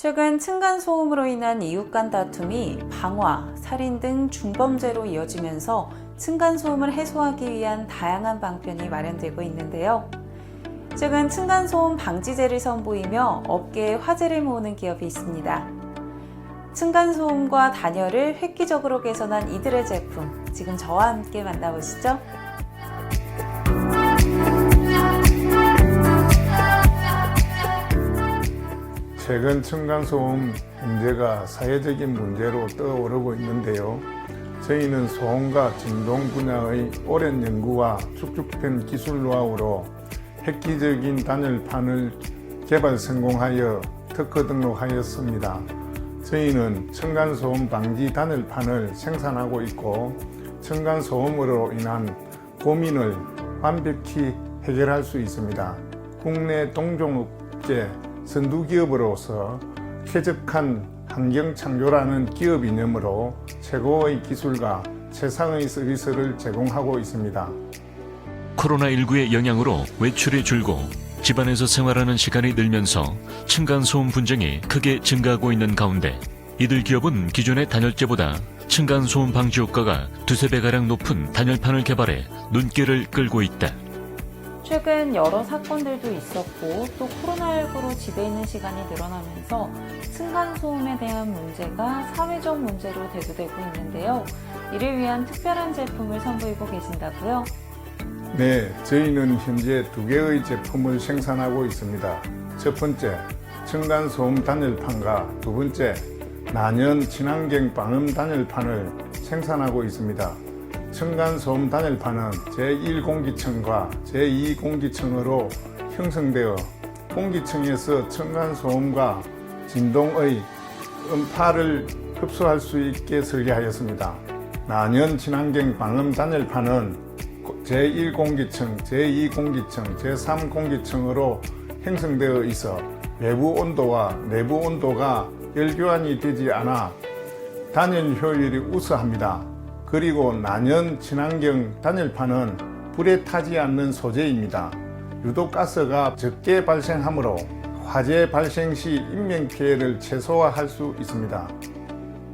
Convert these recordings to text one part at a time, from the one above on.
최근 층간소음으로 인한 이웃 간 다툼이 방화, 살인 등 중범죄로 이어지면서 층간소음을 해소하기 위한 다양한 방편이 마련되고 있는데요. 최근 층간소음 방지제를 선보이며 업계에 화제를 모으는 기업이 있습니다. 층간소음과 단열을 획기적으로 개선한 이들의 제품, 지금 저와 함께 만나보시죠. 최근 층간소음 문제가 사회적인 문제로 떠오르고 있는데요. 저희는 소음과 진동 분야의 오랜 연구와 축적된 기술 노하우로 획기적인 단열판을 개발 성공하여 특허 등록하였습니다. 저희는 층간소음 방지 단열판을 생산하고 있고 층간소음으로 인한 고민을 완벽히 해결할 수 있습니다. 국내 동종업계 선두기업으로서 쾌적한 환경 창조라는 기업 이념으로 최고의 기술과 최상의 서비스를 제공하고 있습니다. 코로나19의 영향으로 외출이 줄고 집안에서 생활하는 시간이 늘면서 층간소음 분쟁이 크게 증가하고 있는 가운데 이들 기업은 기존의 단열재보다 층간소음 방지 효과가 두세 배가량 높은 단열판을 개발해 눈길을 끌고 있다. 최근 여러 사건들도 있었고 또 코로나19로 집에 있는 시간이 늘어나면서 층간소음에 대한 문제가 사회적 문제로 대두되고 있는데요. 이를 위한 특별한 제품을 선보이고 계신다고요? 네, 저희는 현재 2개의 제품을 생산하고 있습니다. 첫 번째, 층간소음 단열판과 두 번째, 난연 친환경 방음 단열판을 생산하고 있습니다. 층간소음 단열판은 제1공기층과 제2공기층으로 형성되어 공기층에서 층간소음과 진동의 음파를 흡수할 수 있게 설계하였습니다. 난연 친환경 방음 단열판은 제1공기층, 제2공기층, 제3공기층으로 형성되어 있어 외부 온도와 내부 온도가 열교환이 되지 않아 단열 효율이 우수합니다. 그리고 난연 친환경 단열판은 불에 타지 않는 소재입니다. 유독가스가 적게 발생하므로 화재 발생 시 인명피해를 최소화할 수 있습니다.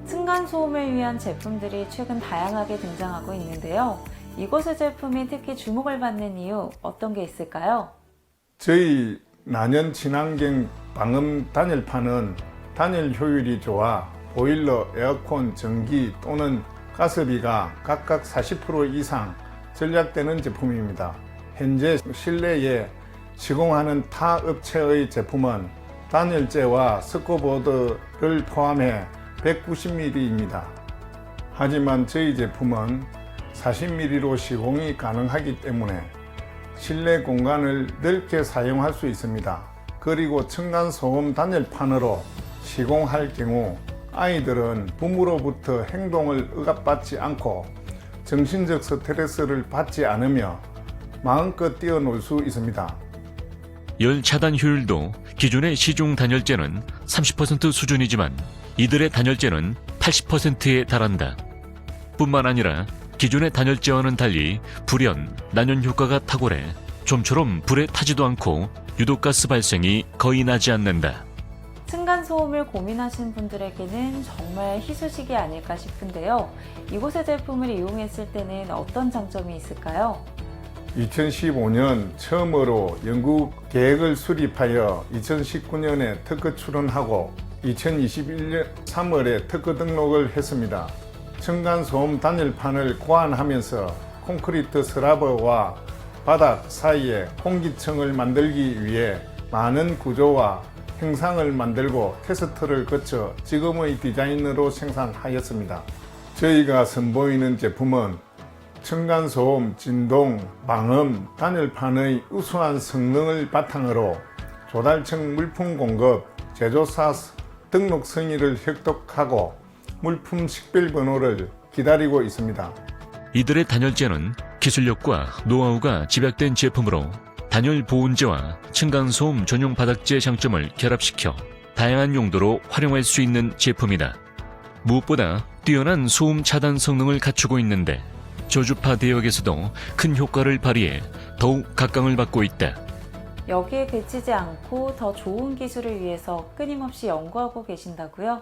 층간소음을 위한 제품들이 최근 다양하게 등장하고 있는데요. 이곳의 제품이 특히 주목을 받는 이유 어떤 게 있을까요? 저희 난연 친환경 방음 단열판은 단열 효율이 좋아 보일러, 에어컨, 전기 또는 가스비가 각각 40% 이상 절약되는 제품입니다. 현재 실내에 시공하는 타 업체의 제품은 단열재와 스코보드를 포함해 190mm입니다. 하지만 저희 제품은 40mm로 시공이 가능하기 때문에 실내 공간을 넓게 사용할 수 있습니다. 그리고 층간소음 단열판으로 시공할 경우 아이들은 부모로부터 행동을 억압받지 않고 정신적 스트레스를 받지 않으며 마음껏 뛰어놀 수 있습니다. 열 차단 효율도 기존의 시중 단열재는 30% 수준이지만 이들의 단열재는 80%에 달한다. 뿐만 아니라 기존의 단열재와는 달리 불연, 난연 효과가 탁월해 좀처럼 불에 타지도 않고 유독가스 발생이 거의 나지 않는다. 층간소음을 고민하시는 분들에게는 정말 희소식이 아닐까 싶은데요. 이곳의 제품을 이용했을 때는 어떤 장점이 있을까요? 2015년 처음으로 연구 계획을 수립하여 2019년에 특허 출원하고 2021년 3월에 특허 등록을 했습니다. 층간소음 단열판을 고안하면서 콘크리트 슬라브와 바닥 사이에 공기층을 만들기 위해 많은 구조와 형상을 만들고 테스트를 거쳐 지금의 디자인으로 생산하였습니다. 저희가 선보이는 제품은 층간소음, 진동, 방음, 단열판의 우수한 성능을 바탕으로 조달청 물품 공급, 제조사 등록 승인을 획득하고 물품 식별번호를 기다리고 있습니다. 이들의 단열재는 기술력과 노하우가 집약된 제품으로 단열 보온재와 층간소음 전용 바닥재 장점을 결합시켜 다양한 용도로 활용할 수 있는 제품이다. 무엇보다 뛰어난 소음 차단 성능을 갖추고 있는데 저주파 대역에서도 큰 효과를 발휘해 더욱 각광을 받고 있다. 여기에 그치지 않고 더 좋은 기술을 위해서 끊임없이 연구하고 계신다고요?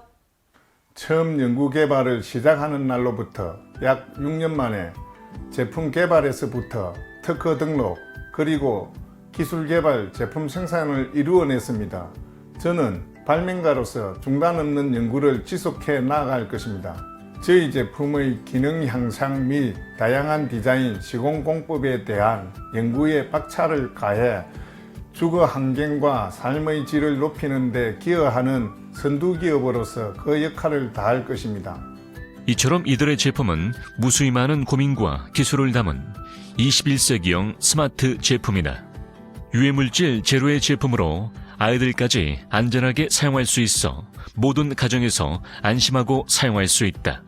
처음 연구 개발을 시작하는 날로부터 약 6년 만에 제품 개발에서부터 특허 등록 그리고 기술 개발 제품 생산을 이루어냈습니다. 저는 발명가로서 중단 없는 연구를 지속해 나아갈 것입니다. 저희 제품의 기능 향상 및 다양한 디자인 시공 공법에 대한 연구에 박차를 가해 주거 환경과 삶의 질을 높이는 데 기여하는 선두 기업으로서 그 역할을 다할 것입니다. 이처럼 이들의 제품은 무수히 많은 고민과 기술을 담은 21세기형 스마트 제품이다. 유해물질 제로의 제품으로 아이들까지 안전하게 사용할 수 있어 모든 가정에서 안심하고 사용할 수 있다.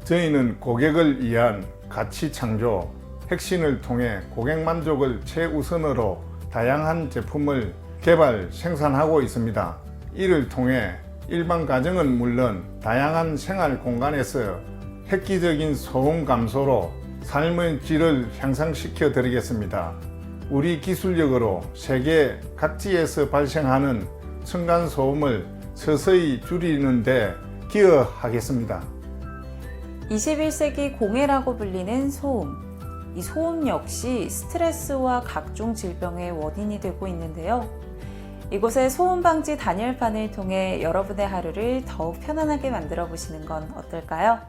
저희는 고객을 위한 가치 창조, 혁신을 통해 고객 만족을 최우선으로 다양한 제품을 개발, 생산하고 있습니다. 이를 통해 일반 가정은 물론 다양한 생활 공간에서 획기적인 소음 감소로 삶의 질을 향상시켜 드리겠습니다. 우리 기술력으로 세계 각지에서 발생하는 층간소음을 서서히 줄이는 데 기여하겠습니다. 21세기 공해라고 불리는 소음. 이 소음 역시 스트레스와 각종 질병의 원인이 되고 있는데요. 이곳의 소음 방지 단열판을 통해 여러분의 하루를 더욱 편안하게 만들어 보시는 건 어떨까요?